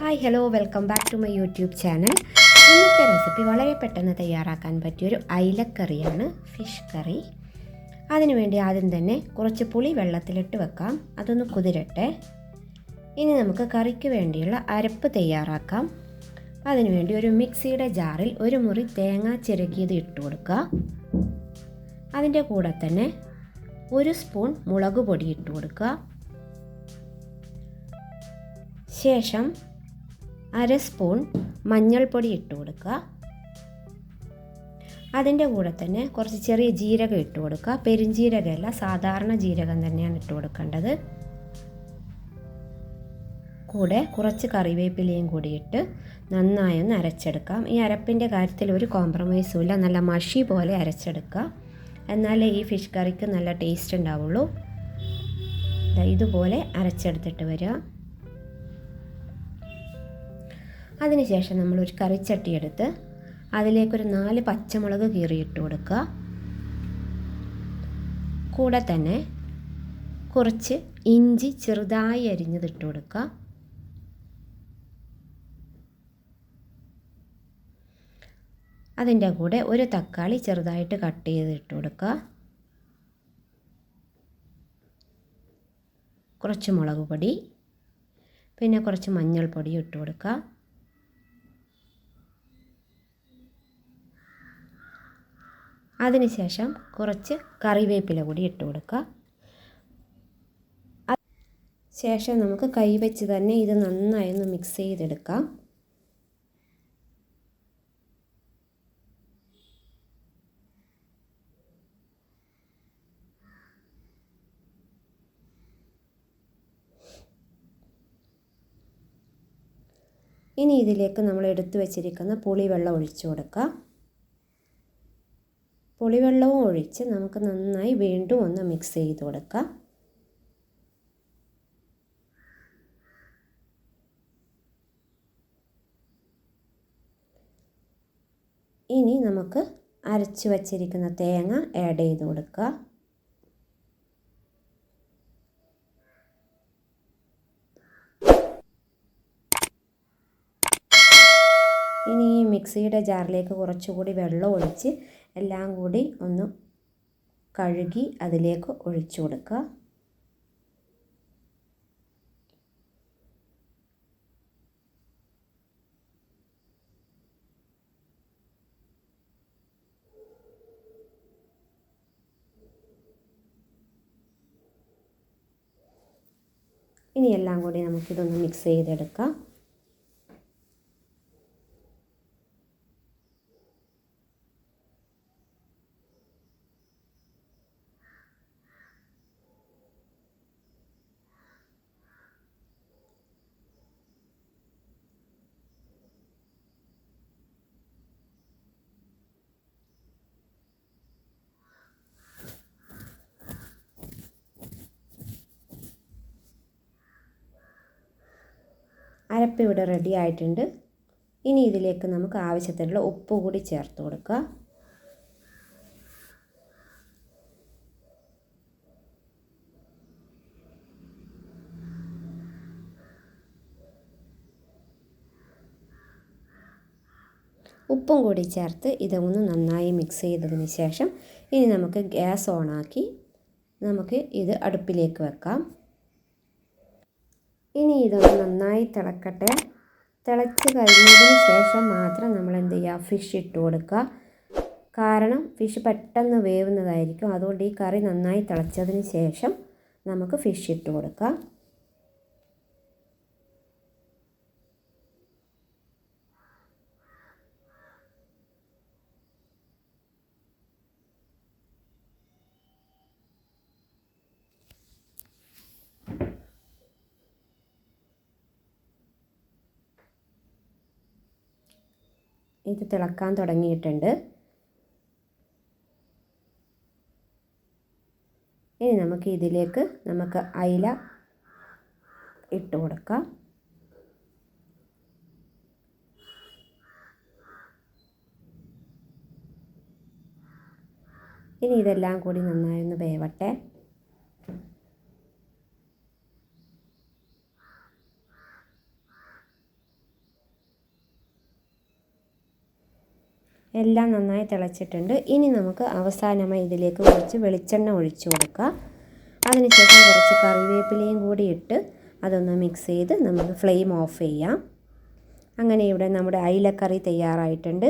Hi hello welcome back to my YouTube channel. ഇന്നത്തെ recipe വളരെ പെട്ടെന്ന് തയ്യാറാക്കാൻ പറ്റിയൊരു അയിലക്കറിയാണ്, ഫിഷ് കറി. അതിനുവേണ്ടി ആദ്യം തന്നെ കുറച്ച് പുളി വെള്ളത്തിലിട്ട് വെക്കാം, അതൊന്ന് കുതിരട്ടെ. ഇനി നമുക്ക് കറിക്ക് വേണ്ടിയുള്ള അരപ്പ് തയ്യാറാക്കാം. അതിനുവേണ്ടി ഒരു മിക്സിയുടെ ജാറിൽ ഒരു മുറി തേങ്ങ ചിരകിയത് ഇട്ട് കൊടുക്കുക. അതിൻ്റെ കൂടെ തന്നെ ഒരു സ്പൂൺ മുളക് പൊടി ഇട്ട് കൊടുക്കുക. ശേഷം അര സ്പൂൺ മഞ്ഞൾപ്പൊടി ഇട്ട് കൊടുക്കുക. അതിൻ്റെ കൂടെ തന്നെ കുറച്ച് ചെറിയ ജീരകം ഇട്ട് കൊടുക്കുക. പെരുംജീരകമല്ല, സാധാരണ ജീരകം തന്നെയാണ് ഇട്ട് കൊടുക്കേണ്ടത്. കൂടെ കുറച്ച് കറിവേപ്പിലയും കൂടി ഇട്ട് നന്നായി ഒന്ന് അരച്ചെടുക്കാം. ഈ അരപ്പിൻ്റെ കാര്യത്തിൽ ഒരു കോംപ്രമൈസും ഇല്ല, നല്ല മഷി പോലെ അരച്ചെടുക്കുക. എന്നാലേ ഈ ഫിഷ് കറിക്ക് നല്ല ടേസ്റ്റ് ഉണ്ടാവുള്ളൂ. ഇതുപോലെ അരച്ചെടുത്തിട്ട് വരിക. അതിനുശേഷം നമ്മളൊരു കറിച്ചട്ടി എടുത്ത് അതിലേക്കൊരു 4 പച്ചമുളക് കീറിയിട്ട് കൊടുക്കുക. കൂടെ തന്നെ കുറച്ച് ഇഞ്ചി ചെറുതായി അരിഞ്ഞതിട്ട് കൊടുക്കുക. അതിൻ്റെ കൂടെ ഒരു തക്കാളി ചെറുതായിട്ട് കട്ട് ചെയ്തിട്ട് കൊടുക്കുക. കുറച്ച് മുളക് പൊടി, പിന്നെ കുറച്ച് മഞ്ഞൾപ്പൊടി ഇട്ട് കൊടുക്കുക. അതിനുശേഷം കുറച്ച് കറിവേപ്പില കൂടി ഇട്ട് കൊടുക്കുക. ശേഷം നമുക്ക് കൈവച്ച് തന്നെ ഇത് നന്നായി ഒന്ന് മിക്സ് ചെയ്തെടുക്കാം. ഇനി ഇതിലേക്ക് നമ്മൾ എടുത്തു വച്ചിരിക്കുന്ന പുളിവെള്ളം ഒഴിച്ചു കൊടുക്കുക. പുളിവെള്ളവും ഒഴിച്ച് നമുക്ക് നന്നായി വീണ്ടും ഒന്ന് മിക്സ് ചെയ്ത് കൊടുക്കാം. ഇനി നമുക്ക് അരച്ചു വച്ചിരിക്കുന്ന തേങ്ങ ആഡ് ചെയ്ത് കൊടുക്കുക. ഇനി ഈ മിക്സിയുടെ ജാറിലേക്ക് കുറച്ചുകൂടി വെള്ളം ഒഴിച്ച് എല്ലാം കൂടി ഒന്ന് കഴുകി അതിലേക്ക് ഒഴിച്ചു കൊടുക്കുക. ഇനി എല്ലാം കൂടി നമുക്കിതൊന്ന് മിക്സ് ചെയ്തെടുക്കാം. അരപ്പ് ഇവിടെ റെഡി ആയിട്ടുണ്ട്. ഇനി ഇതിലേക്ക് നമുക്ക് ആവശ്യത്തിനുള്ള ഉപ്പ് കൂടി ചേർത്ത് കൊടുക്കുക. ഉപ്പും കൂടി ചേർത്ത് ഇതൊന്ന് നന്നായി മിക്സ് ചെയ്തതിന് ശേഷം ഇനി നമുക്ക് ഗ്യാസ് ഓണാക്കി നമുക്ക് ഇത് അടുപ്പിലേക്ക് വെക്കാം. ഇനി ഇതൊന്ന് നന്നായി തിളക്കട്ടെ. തിളച്ച് കഴിഞ്ഞതിന് ശേഷം മാത്രം നമ്മൾ എന്ത് ചെയ്യുക, ഫിഷ് ഇട്ട് കൊടുക്കുക. കാരണം ഫിഷ് പെട്ടെന്ന് വേവുന്നതായിരിക്കും. അതുകൊണ്ട് ഈ കറി നന്നായി തിളച്ചതിന് ശേഷം നമുക്ക് ഫിഷ് ഇട്ട് കൊടുക്കാം. ഇത് തിളക്കാൻ തുടങ്ങിയിട്ടുണ്ട്. ഇനി നമുക്ക് ഇതിലേക്ക് അയില ഇട്ട് കൊടുക്കാം. ഇനി ഇതെല്ലാം കൂടി നന്നായി ഒന്ന് വേവട്ടെ. എല്ലാം നന്നായി തിളച്ചിട്ടുണ്ട്. ഇനി നമുക്ക് അവസാനമായി ഇതിലേക്ക് കുറച്ച് വെളിച്ചെണ്ണ ഒഴിച്ചു കൊടുക്കാം. അതിനുശേഷം കുറച്ച് കറിവേപ്പിലയും കൂടി ഇട്ട് അതൊന്ന് മിക്സ് ചെയ്ത് നമുക്ക് ഫ്ലെയിം ഓഫ് ചെയ്യാം. അങ്ങനെ ഇവിടെ നമ്മുടെ അയിലക്കറി തയ്യാറായിട്ടുണ്ട്.